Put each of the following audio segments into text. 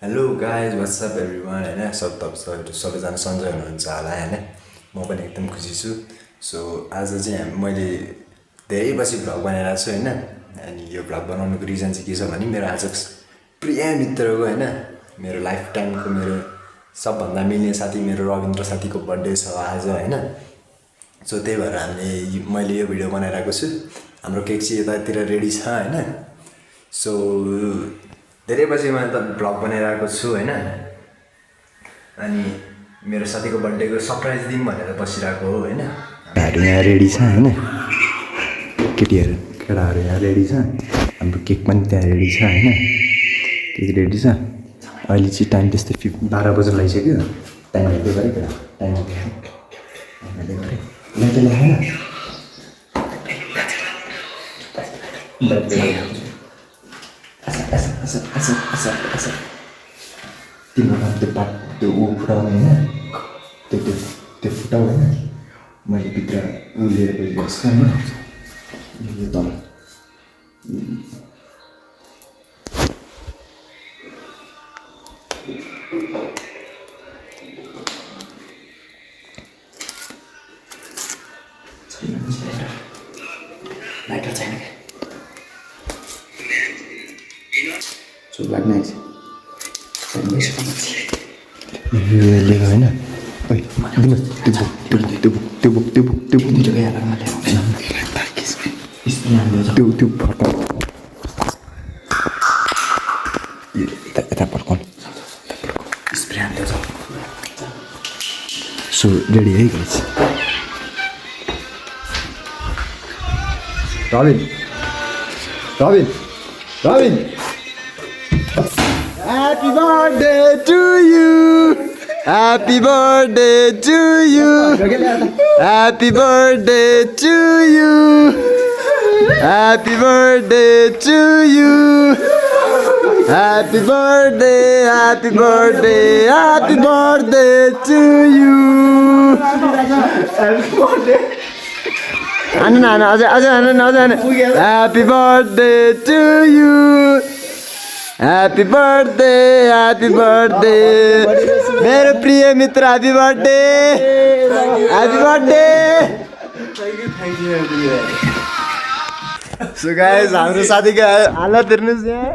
Hello guys WhatsApp everyone होइन सबैजना सन्चै हुनुहुन्छ होला होइन म पनि एकदम खुसी छु। सो आज चाहिँ मैले धेरै पछि भ्लग बनाइरहेको छु होइन। अनि यो भ्लग बनाउनुको रिजन चाहिँ के छ भने मेरो आज प्रिय मित्रको होइन मेरो लाइफ टाइमको मेरो सबभन्दा मिल्ने साथी मेरो रविन्द्र साथीको बर्थडे छ आज होइन। सो त्यही भएर मैले यो भिडियो बनाइरहेको छु। हाम्रो केक चाहिँ यतातिर रेडी छ होइन। सो धेरै पछि मैले त भ्लग बनाइरहेको छु होइन। अनि मेरो साथीको बर्थडेको सरप्राइज दिउँ भनेर बसिरहेको हो होइन। केटाहरू यहाँ रेडी छ होइन, केटाहरू यहाँ रेडी छ, हाम्रो केक पनि त्यहाँ रेडी छ होइन। केक रेडी छ। अहिले चाहिँ टाइम त्यस्तै 12 बजी लागिसक्यो। टाइम हेर्दै गरेँ केटा, टाइम हेर्दै गरेँ तिम्रो नाम त्यो ऊ फुटाउने होइन, त्यो फुटाउने होइन। मैले भित्र ऊ लिएर गएको छु होइन, यो तल लाइटर छैन क्या चुप लाग्ने लिएको होइन। त्यो फर्काउ यता फर्काउनु स्प्रे हान्दै छ। सो रेडी है guys. Rabin Happy birthday to you. Happy birthday to you. Happy birthday to you. Happy birthday to you. Happy birthday, happy birthday, happy birthday to you. Happy birthday. Happy birthday to you. Happy birthday मेरो प्रिय मित्र, happy birthday, happy birthday. So guys हाम्रो साथीको हालत हेर्नुस् यहाँ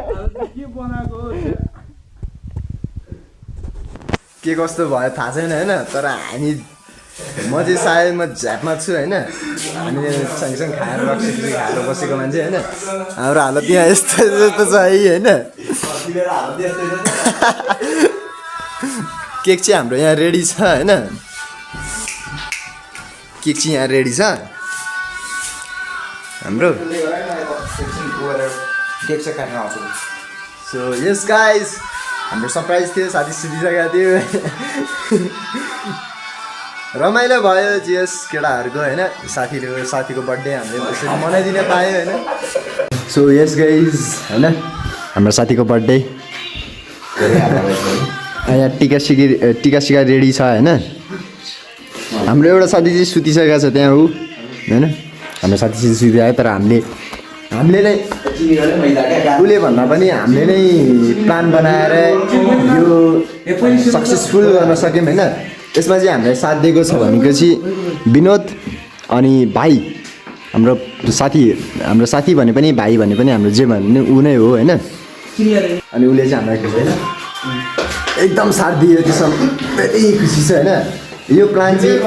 के कस्तो भयो थाहा छैन होइन। तर म चाहिँ सायद म झ्यापमा छु होइन। हामीले सँगसँग खाएर बसेको मान्छे होइन। हाम्रो हालत यहाँ यस्तो छ है होइन। केक चाहिँ हाम्रो यहाँ रेडी छ होइन। केक चाहिँ यहाँ रेडी छ हाम्रो। केक चाहिँ काट्न आउँछु। सो यस गाइस हाम्रो सरप्राइज थियो, साथी सुतिसकेको थियो। रमाइलो भयो जिएस केटाहरूको होइन। साथीको बर्थडे हामीले त्यसरी मनाइदिन पायो होइन। सो यस गाइस होइन हाम्रो साथीको बर्थडे यहाँ टिका सिका रेडी छ होइन। हाम्रो एउटा साथी चाहिँ सुतिसकेको छ त्यहाँ ऊ होइन। हाम्रो साथी चाहिँ सुतिआयो तर हामीले नै उसले भन्दा पनि हामीले नै प्लान बनाएर यो सक्सेसफुल गर्न सक्यौँ होइन। यसमा चाहिँ हामीलाई साथ दिएको छ भनेको चाहिँ विनोद अनि भाइ हाम्रो साथी भने पनि भाइ भने पनि हाम्रो जे भन्ने ऊ नै हो होइन। अनि उसले चाहिँ हामीलाई होइन एकदम साथ दियो, त्यसमा धेरै खुसी छ होइन। यो प्लान चाहिँ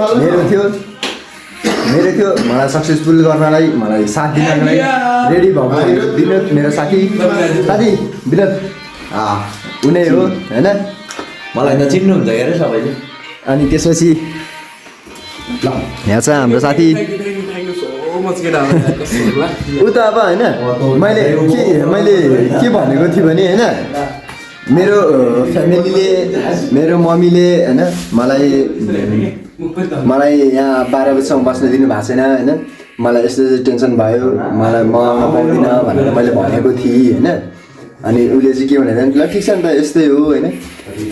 मेरो थियो मलाई सक्सेसफुल गर्नलाई, मलाई साथ दिनको लागि रेडी भएको विनोद मेरो साथी विनोद ऊ नै हो होइन। मलाई त चिन्नुहुन्छ क्या सबैले। अनि त्यसपछि यहाँ छ हाम्रो साथी ऊ त अब होइन। मैले के भनेको थिएँ भने होइन मेरो फ्यामिलीले मेरो मम्मीले होइन मलाई यहाँ 12 बजीसम्म बस्न दिनु भएको छैन होइन। मलाई यस्तो टेन्सन भयो, मलाई म आउन पाउँदिनँ भनेर मैले भनेको थिएँ होइन। अनि उसले चाहिँ के भनेर ल ठिक छ नि त यस्तै हो होइन।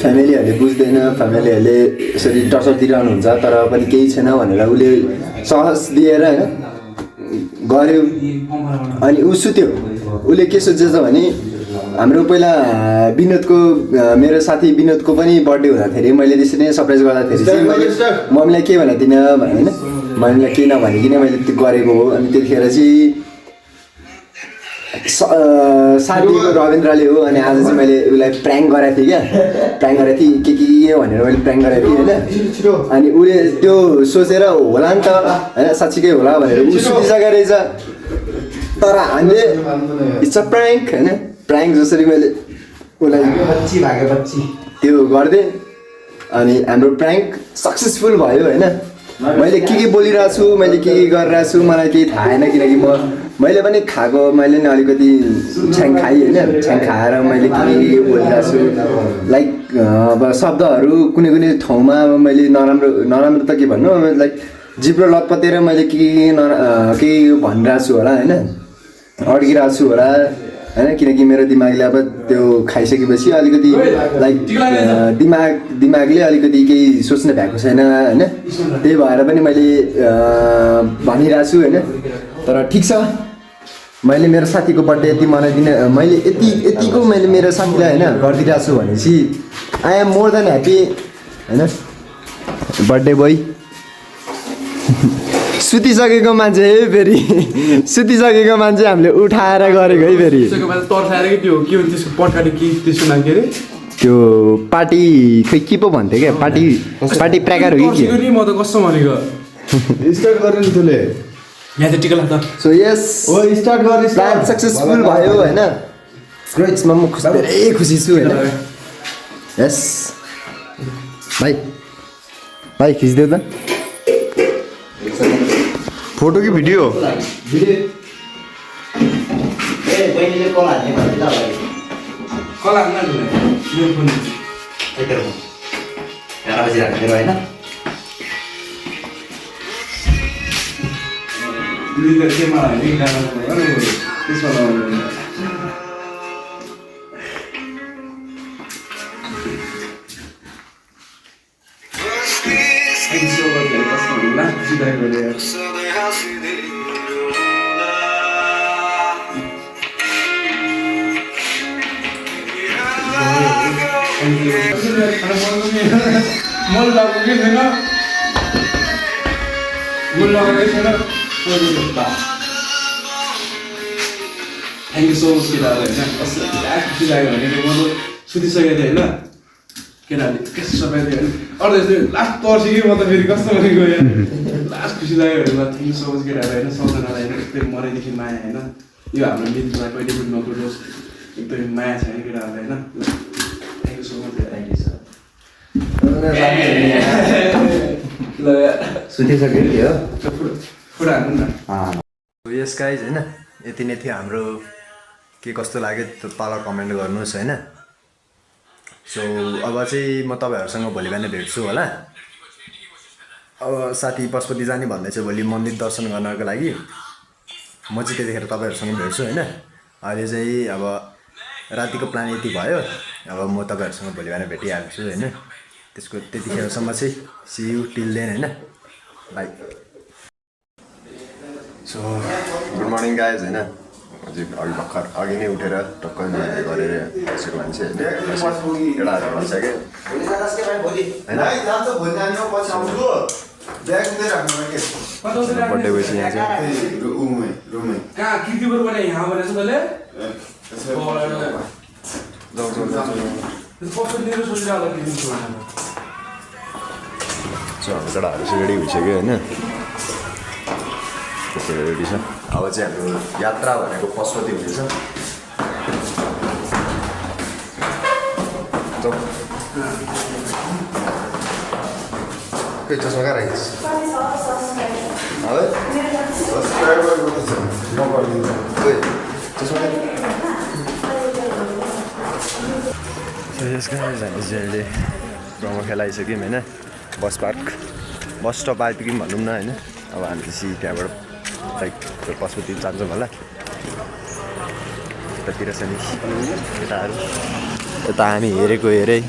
फ्यामिलीहरूले बुझ्दैन, फ्यामिलीहरूले यसरी टर्चर दिइरहनुहुन्छ तर पनि केही छैन भनेर उसले सहज दिएर होइन गऱ्यो। अनि ऊ सुत्यो। उसले के सोचेछ भने हाम्रो पहिला विनोदको मेरो साथी विनोदको पनि बर्थडे हुँदाखेरि मैले त्यसरी नै सरप्राइज गर्दाखेरि चाहिँ मैले मम्मीलाई के भनेको थिइनँ होइन मम्मीलाई केही नभनिकन मैले त्यो गरेको हो अनि त्यतिखेर चाहिँ साथीको रविन्द्रले हो अनि आज चाहिँ मैले उसलाई प्र्याङ्क गराएको थिएँ क्या प्र्याङ्क गरेको थिएँ के भनेर मैले प्र्याङ्क गराएको थिएँ होइन अनि उसले त्यो सोचेर होला नि त होइन साँच्चीकै होला भनेर ऊ सुतिसकेको रहेछ तर हामीले इट्स अ प्र्याङ्क होइन प्र्याङ्क जसरी मैले उसलाई त्यो गरिदिएँ अनि हाम्रो प्र्याङ्क सक्सेसफुल भयो होइन मैले के बोलिरहेको छु मैले के गरिरहेको छु मलाई केही थाहा छैन किनकि मैले पनि खाएको मैले नि अलिकति छ्याङ खाएँ होइन छ्याङ खाएर मैले के बोलिरहेको छु लाइक अब शब्दहरू कुनै कुनै ठाउँमा अब मैले नराम्रो त के भन्नु लाइक जिब्रो लतपतेर मैले के भनिरहेको छु होला होइन अड्किरहेको छु होला होइन किनकि मेरो दिमागले अब त्यो खाइसकेपछि अलिकति लाइक दिमागले अलिकति केही सोच्नु भएको छैन होइन त्यही भएर पनि मैले भनिरहेको छु होइन तर ठिक छ मैले मेरो साथीको बर्थडे यति मनाइदिने मैले यतिको मैले मेरो साथीलाई होइन गरिदिरहेको छु भनेपछि I am more than happy होइन बर्थडे बोय सुतिसकेको मान्छे है फेरि सुतिसकेको मान्छे हामीले उठाएर गरेको है फेरि त्यो पार्टी खै के पो भन्थ्यो क्या पार्टी प्र्याकर हो कि म त कस्तो भनेको स्टार्ट गर्ने नि तँले यहाँ चाहिँ टिका लाग्दा सो यस स्टार्ट गर्ने प्लान सक्सेसफुल भयो होइन यसमा म धेरै खुसी छु होइन यस भाइ खिचिदेऊ त फोटो कि भिडियो मल लगाएको कि छैन मल लगाएकै छैन थ्याङ्क यू सो मच केटाहरू होइन कस्तो खुसी लाग्यो भने म सुतिसकेको थिएँ होइन केटाहरूले कस्तो सबै थियो अरू यस्तो लास्ट तर्सी कि म त फेरि कस्तो भने गयो लास्ट खुसी लाग्यो भने मलाई थ्याङ्क यू सो मच केटाहरू होइन सबजनालाई होइन एकदमै मरेदेखि माया होइन यो हाम्रो मित्रलाई कहिले पनि नपुरोस् एकदमै माया छ होइन केटाहरूलाई होइन thank you so much thank you sir सुतिसक्यो नि हो फुडा हान्नु न यस गाइज होइन यति नै थियो हाम्रो के कस्तो लाग्यो त्यो तल कमेन्ट गर्नुहोस् होइन सो अब चाहिँ म तपाईँहरूसँग भोलि बिहान भेट्छु होला अब साथी पशुपति जाने भन्दैछु भोलि मन्दिर दर्शन गर्नको लागि म चाहिँ त्यतिखेर तपाईँहरूसँग भेट्छु होइन अहिले चाहिँ अब रातिको प्लान यति भयो अब म तपाईँहरूसँग भोलि बिहान भेटिहाल्छु होइन त्यसको त्यतिखेरसम्म चाहिँ सी यू टिल देन होइन by so good morning guys होइन अझै भर्खर अघि नै उठेर टक्क गरेर बसेको मान्छे होइन केटाहरू भइसक्यो बर्थडे भएपछि यहाँ चाहिँ कहाँ किर्तिपुर पनि यहाँ भनेको छ तैँले सो हाम्रो केटाहरू चाहिँ रेडी भइसक्यो होइन त्यसरी रेडी छ अब चाहिँ हाम्रो यात्रा भनेको पशुपति हुनेछ खै चस्मा कहाँ राखिस् यसका हामीले अहिले गाउँमा खेलाइसक्यौँ होइन बस पार्क बस स्टप आइपुग्यौँ भनौँ न होइन अब हामी चाहिँ त्यहाँबाट लाइक पशुपति जान्छौँ होला यतातिर छ नि केटाहरू यता हामी हेरेको हेरै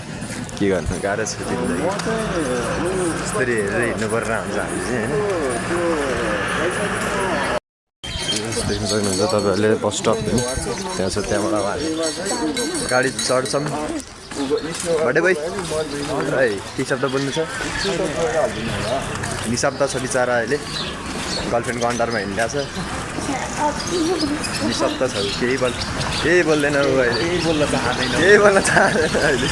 के गर्नु गाह्रो छ जिन्दगी यस्तरी हेरेर हिँड्नु परेर हुन्छ हामी चाहिँ होइन देख्न सक्नुहुन्छ तपाईँहरूले बस स्टप त्यहाँ छ त्यहाँबाट अब हामी गाडी चढ्छौँ बडे भाइ है के शब्द बोल्नु छ निशब्द छ बिचरा अहिले गर्लफ्रेन्डको अन्डरमा हिँडिरहेको छ निशब्द छ केही बोल्दैन ऊ अहिले केही बोल्न चाहँदैन अहिले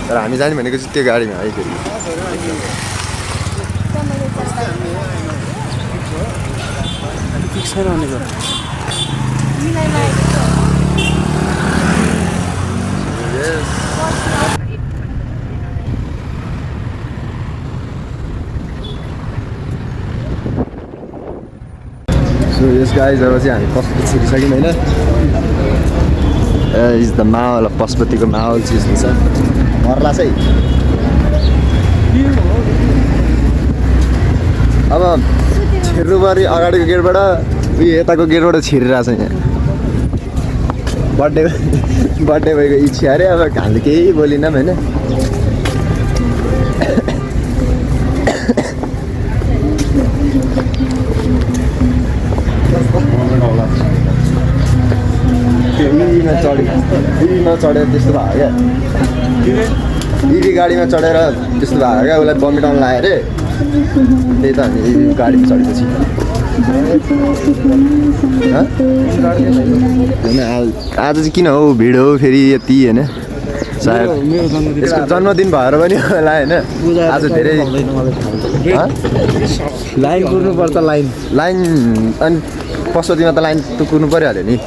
तर हामी जाने भनेको चाहिँ त्यो गाडीमा है फेरि सो यस गाइज अब चाहिँ हामी पशुपति छिरिसक्यौँ होइन इज द माहौल पशुपतिको माहौल चिज छ मर्ला चाहिँ अब छिर्नु पऱ्यो अगाडिको गेटबाट उयो यताको गेटबाट छिरिरहेछ यहाँ बर्थडे भएको इच्छा अरे अब हामीले केही बोलिनँ होइन इभीमा चढेर त्यस्तो भयो क्या इभी गाडीमा चढेर त्यस्तो भयो क्या उसलाई बमिट आउनु लाग्यो अरे त्यही त हामी इभी गाडीमा चढेपछि होइन आज चाहिँ किन हो भिड हो फेरि यति होइन सायद यसको जन्मदिन भएर पनि होला होइन आज धेरै लाइन कुर्नुपर्छ लाइन अनि पशुपतिमा त लाइन त कुर्नु परिहाल्यो नि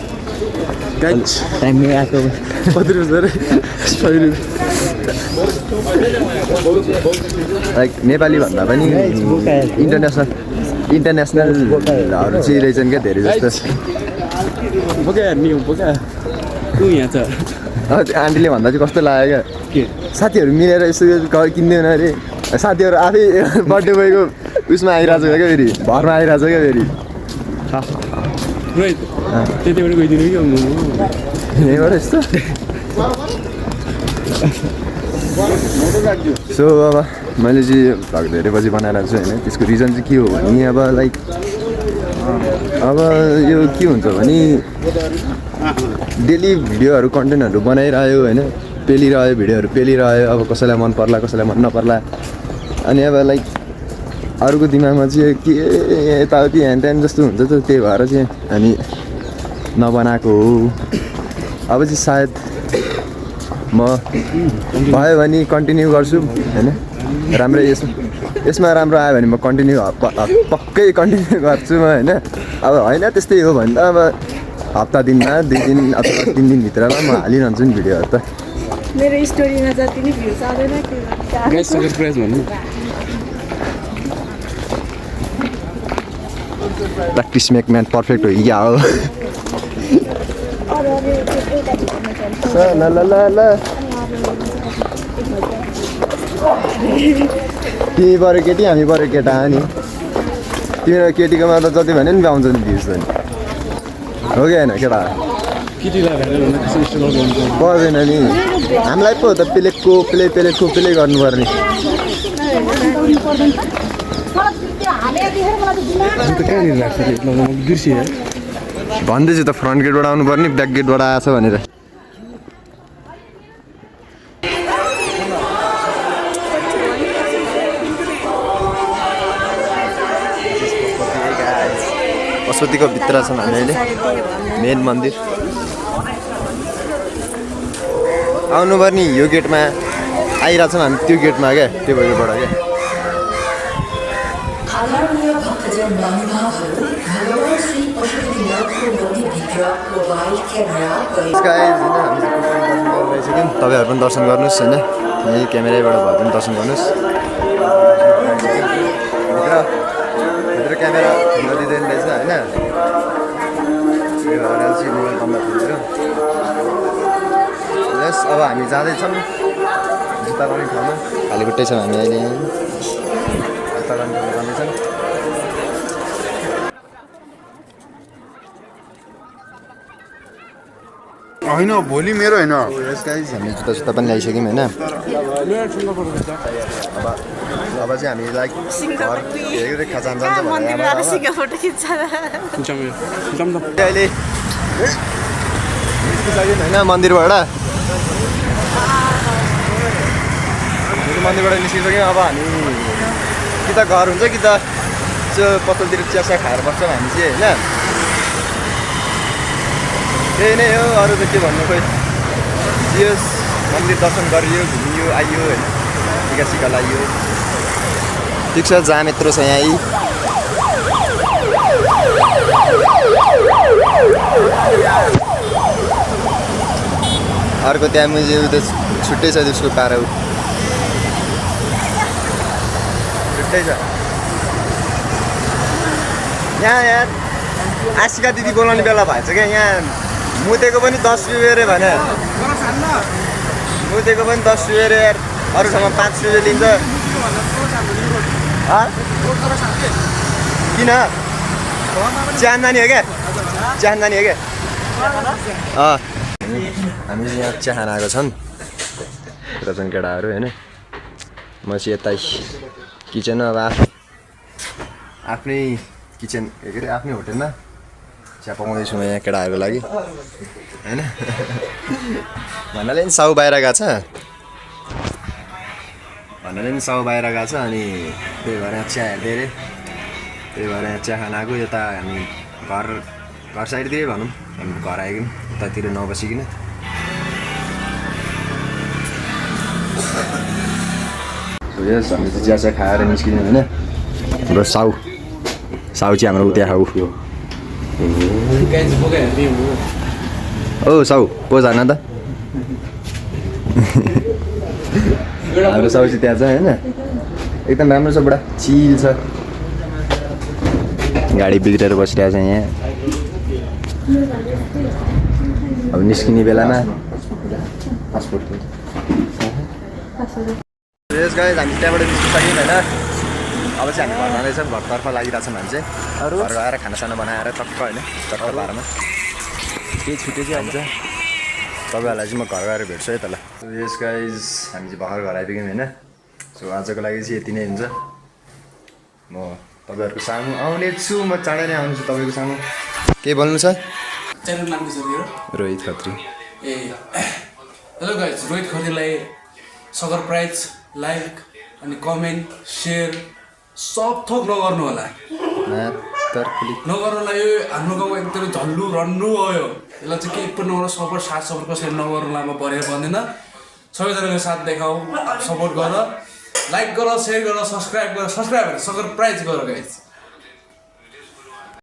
टाइममै आएको कति रुपियाँ लाइक नेपाली भन्दा पनि इन्टरनेसनलहरू चाहिँ रहेछन् क्या धेरै जस्तो आन्टीले भन्दा चाहिँ कस्तो लाग्यो क्या साथीहरू मिलेर यसो किन्दैन अरे साथीहरू आफै बर्थडे बोयको उयसमा आइरहेको छ क्या फेरि घरमा आइरहेको छ क्या फेरि त्यति पनि गइदिनु कि यहीँबाट यस्तो सो अब मैले चाहिँ भ्लग धेरै पछि बनाइरहेको छु होइन त्यसको रिजन चाहिँ के हो भने अब लाइक अब यो के हुन्छ भने डेली भिडियोहरू कन्टेन्टहरू बनाइरह्यो होइन पेलिरह्यो भिडियोहरू पेलिरह्यो अब कसैलाई मन पर्ला कसैलाई मन नपर्ला अनि अब लाइक अरूको दिमागमा चाहिँ के यताउति ह्यान त्यान जस्तो हुन्छ त त्यही भएर चाहिँ हामी नबनाएको हो अब चाहिँ सायद म भयो भने कन्टिन्यू गर्छु होइन राम्रो यसमा राम्रो आयो भने म कन्टिन्यू पक्कै कन्टिन्यू गर्छु म होइन अब होइन त्यस्तै हो भने त अब हप्ता दिनमा 2 दिन अथवा 3 दिनभित्रमा म हालिरहन्छु नि भिडियोहरू त मेरो स्टोरीमा जति नै भ्युज आउँदैन प्र्याक्टिस मेक म्यान पर्फेक्ट हो क्या हो ल ल ल ल तिमी पऱ्यो केटी हामी पऱ्यो केटा नि तिम्रो केटीकोमा त जति भने नि पाउँछ नि भ्युज त नि हो कि होइन केटा पर्दैन नि हामीलाई पो त पेलेको प्ले गर्नुपर्ने भन्दैछु त फ्रन्ट गेटबाट आउनुपर्ने ब्याक गेटबाट आएछ भनेर पशुपतिको भित्र छौँ हामी अहिले मेन मन्दिर आउनुपर्ने यो गेटमा आइरहेछौँ हामी त्यो गेटमा क्या त्यो गेटबाट क्या तपाईँहरू पनि दर्शन गर्नुहोस् होइन यही क्यामेराबाट भए पनि दर्शन गर्नुहोस् भित्र क्यामेरा नदिँदैन रहेछ होइन त्यही भएर चाहिँ मोबाइल कम्मा खोलेर यस अब हामी जाँदैछौँ जुत्ता लाउने ठाउँमा खालीखुट्टै छौँ हामी अहिले जुत्ता लाउने ठाउँमा जाँदैछौँ होइन भोलि मेरो होइन यस गाइस हामी जुत्ता पनि ल्याइसक्यौँ होइन अब चाहिँ हामी लाइक घर खजान जान्छ मन्दिर गएर सिङ्गापुर खिच्छ अहिले निस्किसक्यौँ होइन मन्दिरबाट निस्किसक्यौँ अब हामी कि त घर हुन्छ कि त त्यो पत्तलतिर चियासिया खाएर बस्छौँ हामी चाहिँ होइन त्यही नै हो अरू त के भन्नु खोइ यस मन्दिर दर्शन गरियो घुमियो आइयो होइन टिका सिका लगाइयो ठिक छ जाम यत्रो छ यहाँ अर्को त्यहाँ मुझे त छुट्टै छ त्यसको पारो छुट्टै छ यहाँ आशिका दिदी बोलाउने बेला भएछ क्या यहाँ मुतेको पनि 10 रुपियाँ अरे भने मुतेको पनि 10 रुपियाँ अरे यार अरू ठाउँमा 5 रुपियाँ लिन्छ किन चाहन्दानी हो क्या चाहन्दानी हो क्या हामी चाहिँ यहाँ चिया खान आएको छन् यता छन् केटाहरू होइन म चाहिँ यता किचन अब आफ्नै किचन के अरे आफ्नै होटेलमा चिया पकाउँदैछु म यहाँ केटाहरूको लागि होइन भन्नाले नि साउ बाहिर गएको छ भन्नाले नि साउ बाहिर गएको छ अनि त्यही भएर यहाँ चिया हेर्दै अरे त्यही भएर यहाँ चिया खान आएको यता हामी घर साइडतिरै भनौँ हामी घर आइकन उतातिर नबसिकन यस हामी चाहिँ चिया खाएर निस्किने होइन हाम्रो साउ चाहिँ हाम्रो उता खाऊ ओ साउ पोज हान त हाम्रो साउ चाहिँ त्यहाँ छ होइन एकदम राम्रो छ बुढा चिल छ गाडी बिग्रेर बसिरहेको छ यहाँ अब निस्किने बेलामा पासपोर्ट यस गाइस हामी त्यहाँबाट निस्किसक्यौँ होइन अब चाहिँ हामी घर जाँदैछौँ घरतर्फ लागिरहेछौँ हामी चाहिँ घर आएर खानासाना बनाएर टक्क होइन टक्क बारमा केही छुट्यो चाहिँ हुन्छ तपाईँहरूलाई चाहिँ म घर गएर भेट्छु है त ल यस गाइस हामी चाहिँ भर्खर घर आइपुग्यौँ होइन सो आजको लागि चाहिँ यति नै हुन्छ म तपाईँहरूको सामु आउने छु म चाँडै नै आउनु छु तपाईँको सामु के बोल्नु छ च्यानल नाम के छ मेरो रोहित खत्री ए हेलो गाइस रोहित खत्रीलाई सगर प्राइज लाइक अनि कमेन्ट सेयर सब थोक नगर्नु होला नगर्नुलाई यो हाम्रो गाउँमा एकदमै झल्लु रन्नु भयो यसलाई चाहिँ केही पनि नगर सपोर्ट साथ सपोर्ट कसरी नगर्नुलाई म बढेर भन्दैन सबैजनाले साथ देखाऊ सपोर्ट गर लाइक गर सेयर गर सब्सक्राइब गर सगर प्राइज गर गाइस